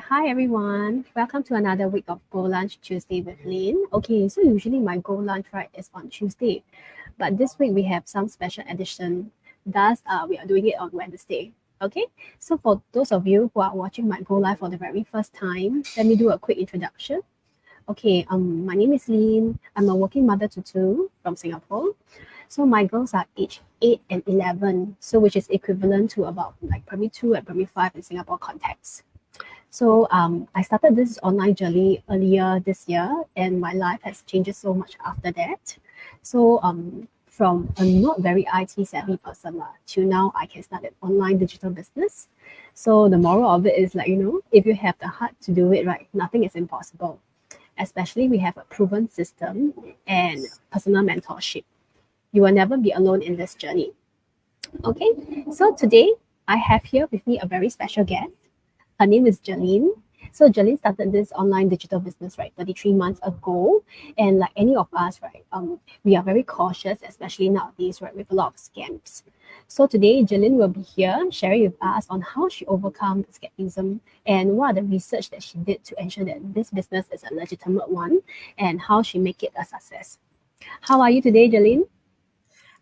Hi everyone. Welcome to another week of Go Lunch Tuesday with Lynn. Okay, so usually my Go Lunch right is on Tuesday, but this week we have some special edition. Thus, we are doing it on Wednesday. Okay, so for those of you who are watching my Go Live for the very first time, let me do a quick introduction. Okay, my name is Lynn. I'm a working mother to two from Singapore. So my girls are aged 8 and 11, so which is equivalent to about like primary 2 and primary 5 in Singapore context. So I started this online journey earlier this year, and my life has changed so much after that. So from a not very IT savvy person to now I can start an online digital business. So the moral of it is like, if you have the heart to do it right, nothing is impossible. Especially we have a proven system and personal mentorship. You will never be alone in this journey. Okay, so today I have here with me a very special guest. Her name is Jolene. So Jolene started this online digital business, right, 33 months ago. And like any of us, right, we are very cautious, especially nowadays, right, with a lot of scams. So today, Jolene will be here sharing with us on how she overcome the skepticism and what are the research that she did to ensure that this business is a legitimate one and how she make it a success. How are you today, Jolene?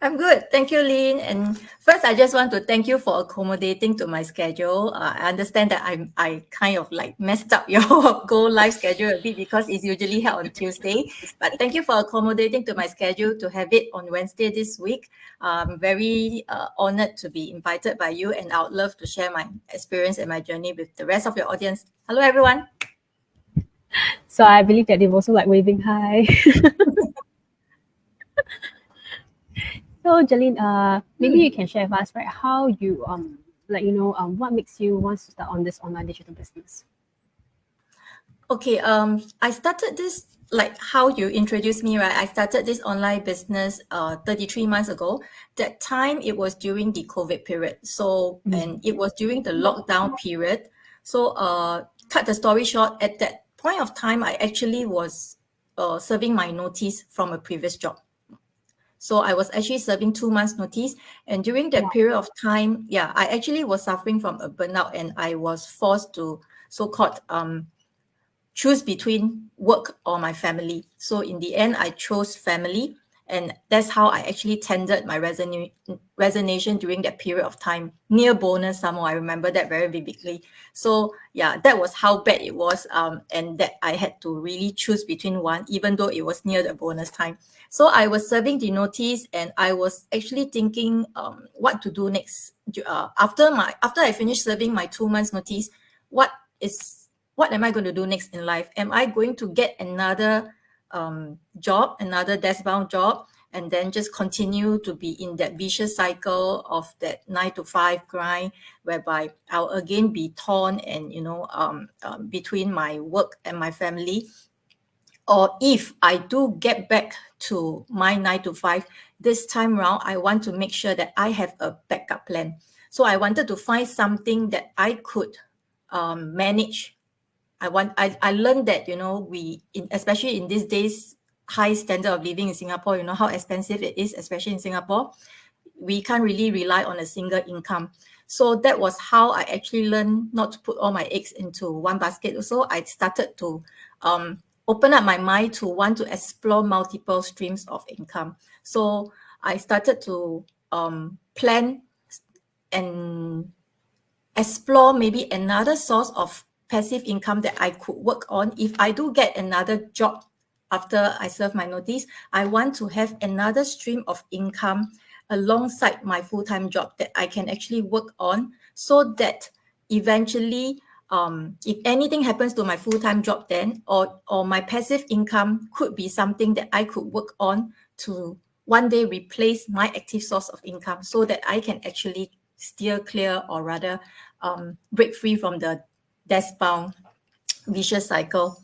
I'm good. Thank you, Lynn. And first, I just want to thank you for accommodating to my schedule. I understand that I kind of like messed up your Go Live schedule a bit because it's usually held on Tuesday. But thank you for accommodating to my schedule to have it on Wednesday this week. I'm very honored to be invited by you, and I would love to share my experience and my journey with the rest of your audience. Hello, everyone. So I believe that they've also like waving hi. So Jolene, maybe you can share with us, right, how you what makes you want to start on this online digital business? Okay, I started this like how you introduced me, right? I started this online business 33 months ago. That time it was during the COVID period. So, and it was during the lockdown period. So, cut the story short, at that point of time, I actually was serving my notice from a previous job. So I was actually serving 2 months notice. And during that Wow. period of time, yeah, I actually was suffering from a burnout, and I was forced to so-called choose between work or my family. So in the end, I chose family. And that's how I actually tendered my resignation during that period of time, near bonus some more. I remember that very vividly. So yeah, that was how bad it was. And that I had to really choose between one, even though it was near the bonus time. So I was serving the notice, and I was actually thinking what to do next. After I finished serving my 2 months notice, what am I going to do next in life? Am I going to get another job, another desk-bound job, and then just continue to be in that vicious cycle of that 9 to 5 grind, whereby I'll again be torn and between my work and my family? Or if I do get back to my 9 to 5, this time round, I want to make sure that I have a backup plan. So I wanted to find something that I could manage. I learned that, especially in these days, high standard of living in Singapore, how expensive it is, especially in Singapore. We can't really rely on a single income. So that was how I actually learned not to put all my eggs into one basket. So I started to open up my mind to want to explore multiple streams of income. So I started to plan and explore maybe another source of passive income that I could work on. If I do get another job after I serve my notice, I want to have another stream of income alongside my full-time job that I can actually work on, so that eventually, if anything happens to my full-time job then, or my passive income could be something that I could work on to one day replace my active source of income, so that I can actually steer clear, or rather break free from the desk-bound vicious cycle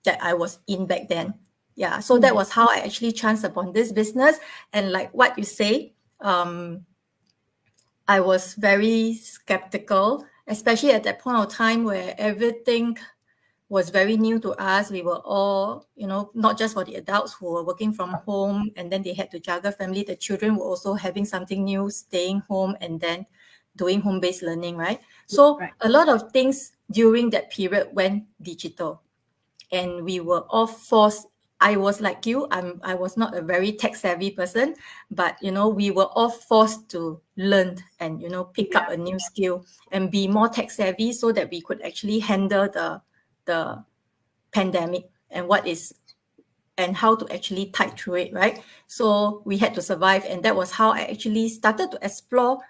that I was in back then. Yeah, so that was how I actually chanced upon this business. And like what you say, I was very skeptical, especially at that point of time where everything was very new to us. We were all, not just for the adults who were working from home and then they had to juggle family, the children were also having something new, staying home and then doing home-based learning, right? So Right. a lot of things during that period went digital, and we were all forced. I was like you, I was not a very tech savvy person, but we were all forced to learn and pick up Yeah. a new skill and be more tech savvy so that we could actually handle the pandemic and how to actually tide through it, right? So we had to survive, and that was how I actually started to explore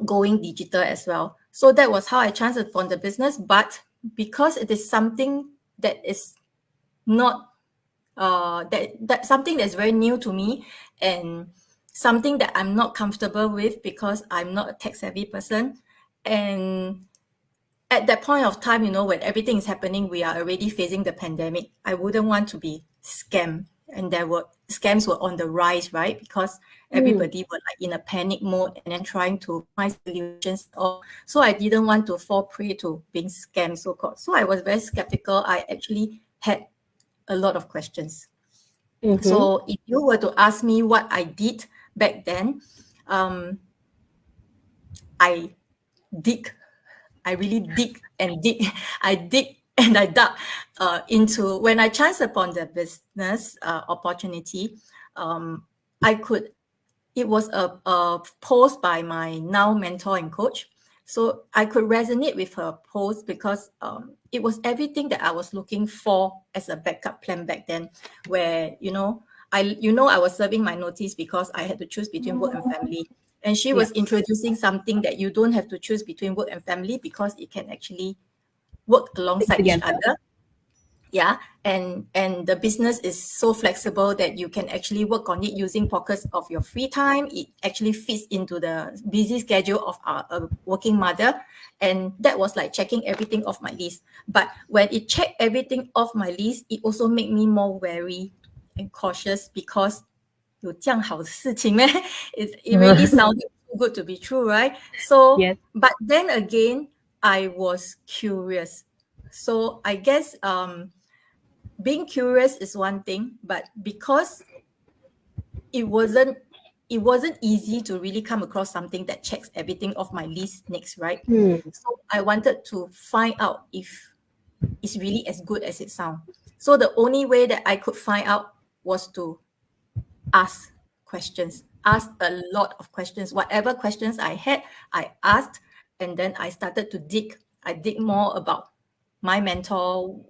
going digital as well. So that was how I chanced upon the business. But because it is something that is not that something that's very new to me, and something that I'm not comfortable with because I'm not a tech savvy person, and at that point of time, when everything is happening, we are already facing the pandemic. I wouldn't want to be scammed. And scams were on the rise, right? Because everybody were like in a panic mode and then trying to find solutions. So I didn't want to fall prey to being scammed, so called. So I was very skeptical. I actually had a lot of questions. So if you were to ask me what I did back then, I dig. I really dig and dig. I dig and I dug into when I chanced upon the business opportunity. I could. It was a post by my now mentor and coach. So I could resonate with her post because it was everything that I was looking for as a backup plan back then, where I was serving my notice because I had to choose between work and family. And she Yeah. was introducing something that you don't have to choose between work and family because it can actually work Stick alongside each together. other. Yeah, and the business is so flexible that you can actually work on it using pockets of your free time. It actually fits into the busy schedule of a working mother, and that was like checking everything off my list. But when it checked everything off my list, it also made me more wary and cautious because 有这样好的事情咩? It really sounded too good to be true, right? So, Yes. but then again, I was curious. So I guess being curious is one thing, but because it wasn't easy to really come across something that checks everything off my list next, right? So I wanted to find out if it's really as good as it sounds. So the only way that I could find out was to ask questions, ask a lot of questions. Whatever questions I had, I asked, and then I started to dig. I dig more about my mentor.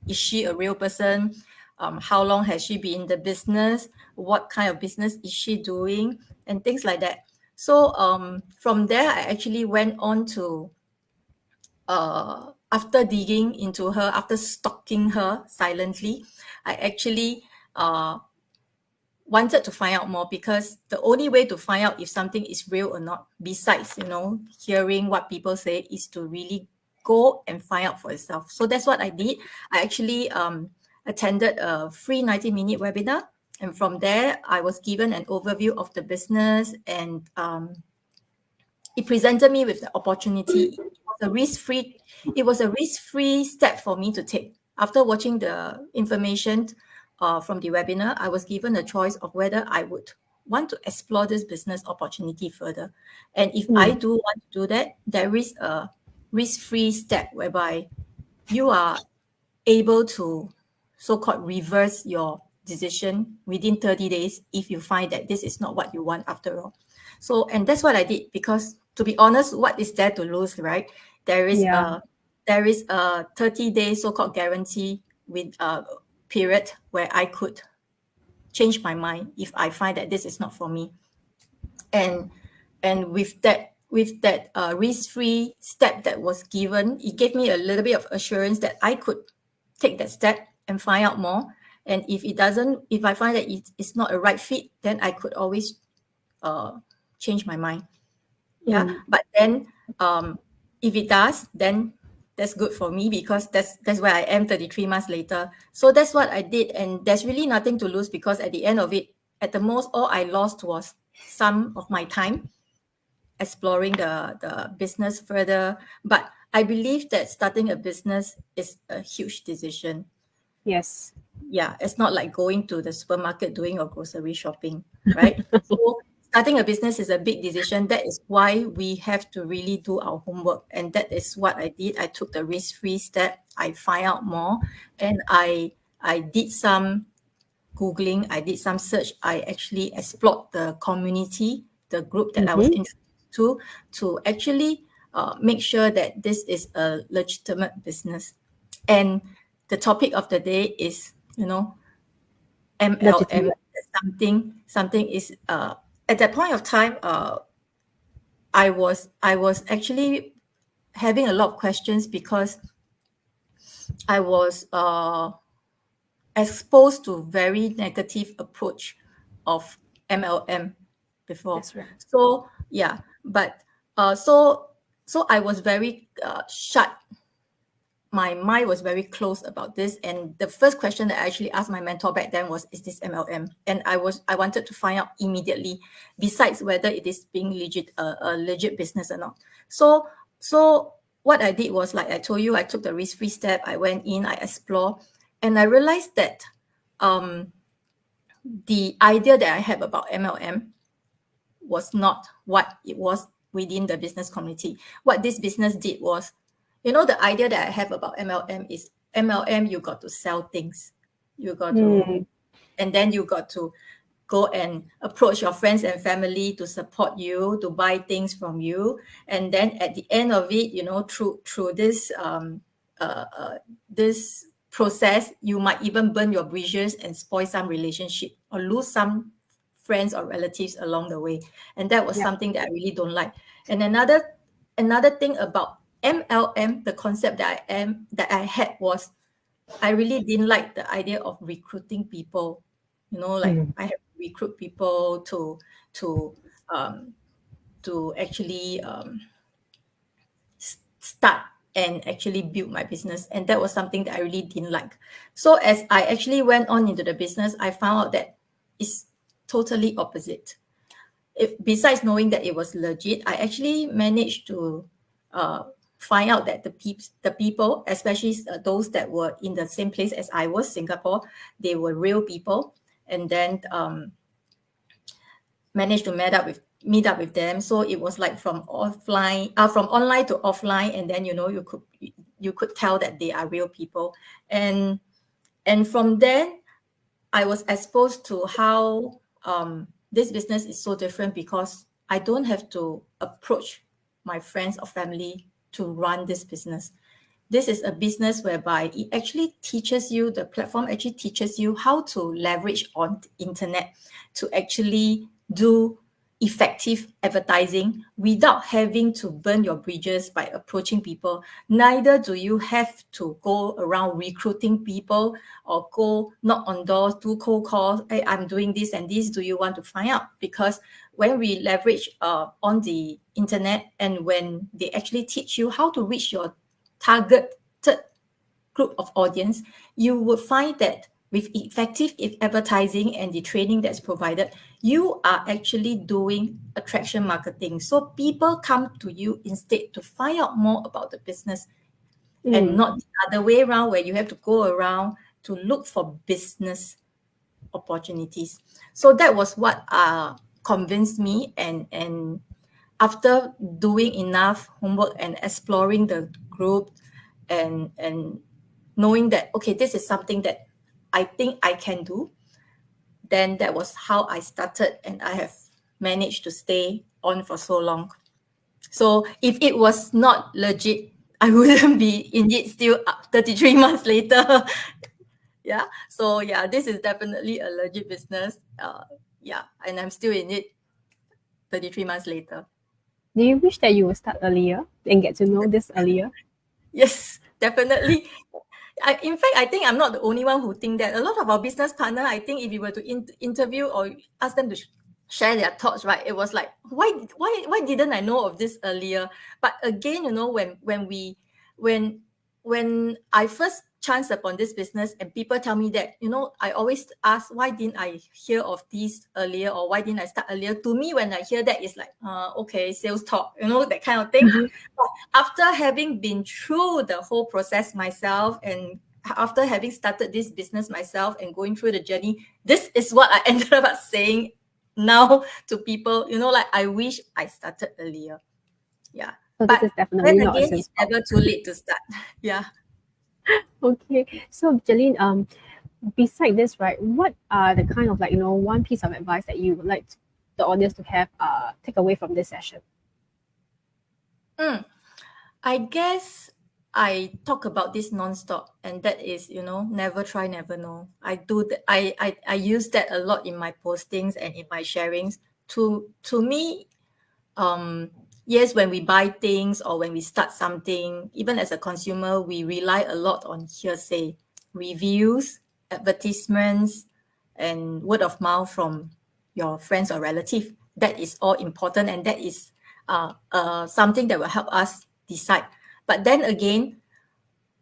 Is she a real person? How long has she been in the business? What kind of business is she doing? And things like that. So from there, I actually went on to, after digging into her, after stalking her silently, I actually wanted to find out more, because the only way to find out if something is real or not, besides hearing what people say, is to really go and find out for yourself. So that's what I did. I actually attended a free 90-minute webinar, and from there I was given an overview of the business, and it presented me with the opportunity. It was a risk-free step for me to take. After watching the information from the webinar, I was given a choice of whether I would want to explore this business opportunity further. And if I do want to do that, there is a risk-free step whereby you are able to so-called reverse your decision within 30 days if you find that this is not what you want after all. So, and that's what I did, because to be honest, what is there to lose, right? There is Yeah. a 30-day so-called guarantee with a period where I could change my mind if I find that this is not for me. And with that risk-free step that was given, it gave me a little bit of assurance that I could take that step and find out more. And if I find that it's not a right fit, then I could always change my mind. Yeah. But then if it does, then that's good for me, because that's where I am 33 months later. So that's what I did, and there's really nothing to lose, because at the end of it, at the most, all I lost was some of my time exploring the business further. But I believe that starting a business is a huge decision. Yes. Yeah, it's not like going to the supermarket doing your grocery shopping, right? So starting a business is a big decision. That is why we have to really do our homework. And that is what I did. I took the risk-free step. I find out more, and I did some Googling, I did some search. I actually explored the community, the group that I was introduced to actually make sure that this is a legitimate business. And the topic of the day is, MLM. Legitimate. Something is at that point of time, I was actually having a lot of questions because I was exposed to very negative approach of MLM before. That's right. So yeah, but so I was very shut. My mind was very closed about this, and the first question that I actually asked my mentor back then was, "Is this MLM?" And I wanted to find out immediately, besides whether it is being a legit business or not. So what I did was, like I told you, I took the risk-free step. I went in, I explored, and I realized that the idea that I have about MLM was not what it was within the business community. What this business did was, the idea that I have about MLM is MLM, you got to sell things. You got to, and then you got to go and approach your friends and family to support you, to buy things from you. And then at the end of it, through this this process, you might even burn your bridges and spoil some relationship or lose some friends or relatives along the way. And that was something that I really don't like. And another thing about MLM, the concept that I had was, I really didn't like the idea of recruiting people. I have to recruit people to actually start and actually build my business. And that was something that I really didn't like. So as I actually went on into the business, I found out that it's totally opposite. Besides knowing that it was legit, I actually managed to find out that the people, especially those that were in the same place as I was, Singapore, they were real people. And then managed to meet up with them. So it was like from online to offline, and then you could tell that they are real people. And from then I was exposed to how this business is so different, because I don't have to approach my friends or family to run this business. This is a business whereby it actually teaches you, the platform actually teaches you how to leverage on the internet to actually do effective advertising without having to burn your bridges by approaching people. Neither do you have to go around recruiting people or go knock on doors, do cold calls. Hey, I'm doing this and this. Do you want to find out? Because when we leverage on the internet, and when they actually teach you how to reach your targeted group of audience, you will find that with effective advertising and the training that's provided, you are actually doing attraction marketing. So people come to you instead to find out more about the business, and not the other way around, where you have to go around to look for business opportunities. So that was what convinced me. And after doing enough homework and exploring the group, and knowing that, okay, this is something that I think I can do, then that was how I started, and I have managed to stay on for so long. So if it was not legit, I wouldn't be in it still 33 months later. Yeah. So yeah, this is definitely a legit business. Yeah, and I'm still in it 33 months later. Do you wish that you would start earlier and get to know this earlier? Yes, definitely. In fact, I think I'm not the only one who think that. A lot of our business partner, I think, if you were to interview or ask them to share their thoughts, right, it was like, why didn't I know of this earlier? But again, when I first chanced upon this business, and people tell me that, I always ask, why didn't I hear of this earlier, or why didn't I start earlier? To me, when I hear that, it's like, okay, sales talk, that kind of thing. But after having been through the whole process myself, and after having started this business myself and going through the journey, this is what I ended up saying now to people, like I wish I started earlier. Yeah. So this But is definitely then not a again, sales it's call. never too late to start. Yeah. Okay. So Jeline, beside this, right, what are the kind of one piece of advice that you would like the audience to have take away from this session? I guess I talk about this nonstop, and that is, never try, never know. I do that. I use that a lot in my postings and in my sharings. To me, yes, when we buy things or when we start something, even as a consumer, we rely a lot on hearsay, reviews, advertisements, and word of mouth from your friends or relative. That is all important, and that is something that will help us decide. But then again,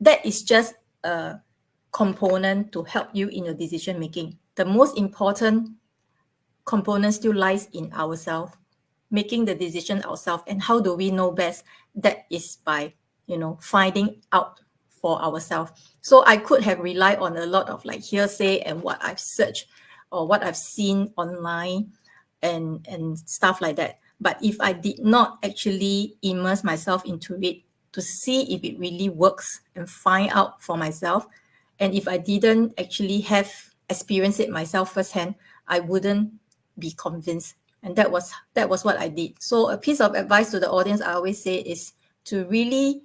that is just a component to help you in your decision making. The most important component still lies in ourselves, making the decision ourselves. And how do we know best? That is by, finding out for ourselves. So I could have relied on a lot of like hearsay and what I've searched or what I've seen online and stuff like that. But if I did not actually immerse myself into it to see if it really works and find out for myself, and if I didn't actually have experienced it myself firsthand, I wouldn't be convinced. And that was what I did. So a piece of advice to the audience I always say is to really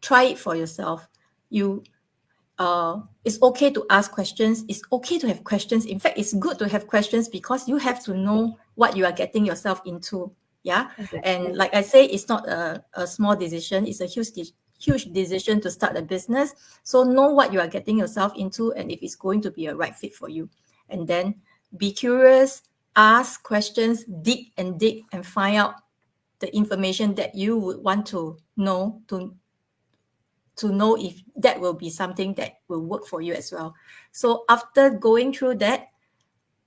try it for yourself. It's okay to ask questions. It's okay to have questions. In fact, it's good to have questions because you have to know what you are getting yourself into. Yeah. Exactly. And like I say, it's not a small decision. It's a huge decision to start a business. So know what you are getting yourself into and if it's going to be a right fit for you. And then be curious, ask questions, dig and find out the information that you would want to know to know if that will be something that will work for you as well. So after going through that,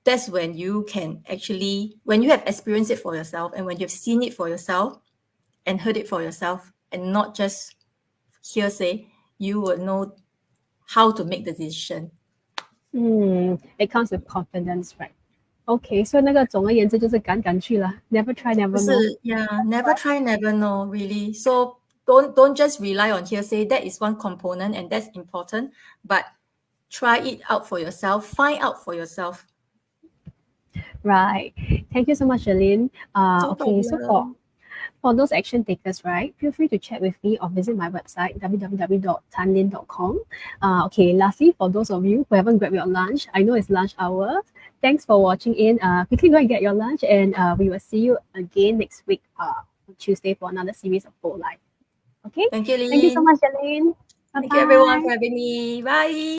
that's when you can actually, when you have experienced it for yourself and when you've seen it for yourself and heard it for yourself and not just hearsay, you will know how to make the decision. It comes with confidence, right? Okay, so 那个总而言之就是敢敢去啦，never try, never know. Yeah, never try, never know, really. So don't just rely on hearsay. That is one component and that's important. But try it out for yourself, find out for yourself. Right. Thank you so much, Jeline. No Okay, so problem. for those action takers, right, feel free to chat with me or visit my website, www.tanlin.com. Okay, lastly, for those of you who haven't grabbed your lunch, I know it's lunch hour. Thanks for watching in. Quickly go and get your lunch, and we will see you again next week, on Tuesday, for another series of Go Live. Okay? Thank you, Thank you so Lynn. much, Jeline. Thank you, everyone, for Bye-bye. having me. Bye.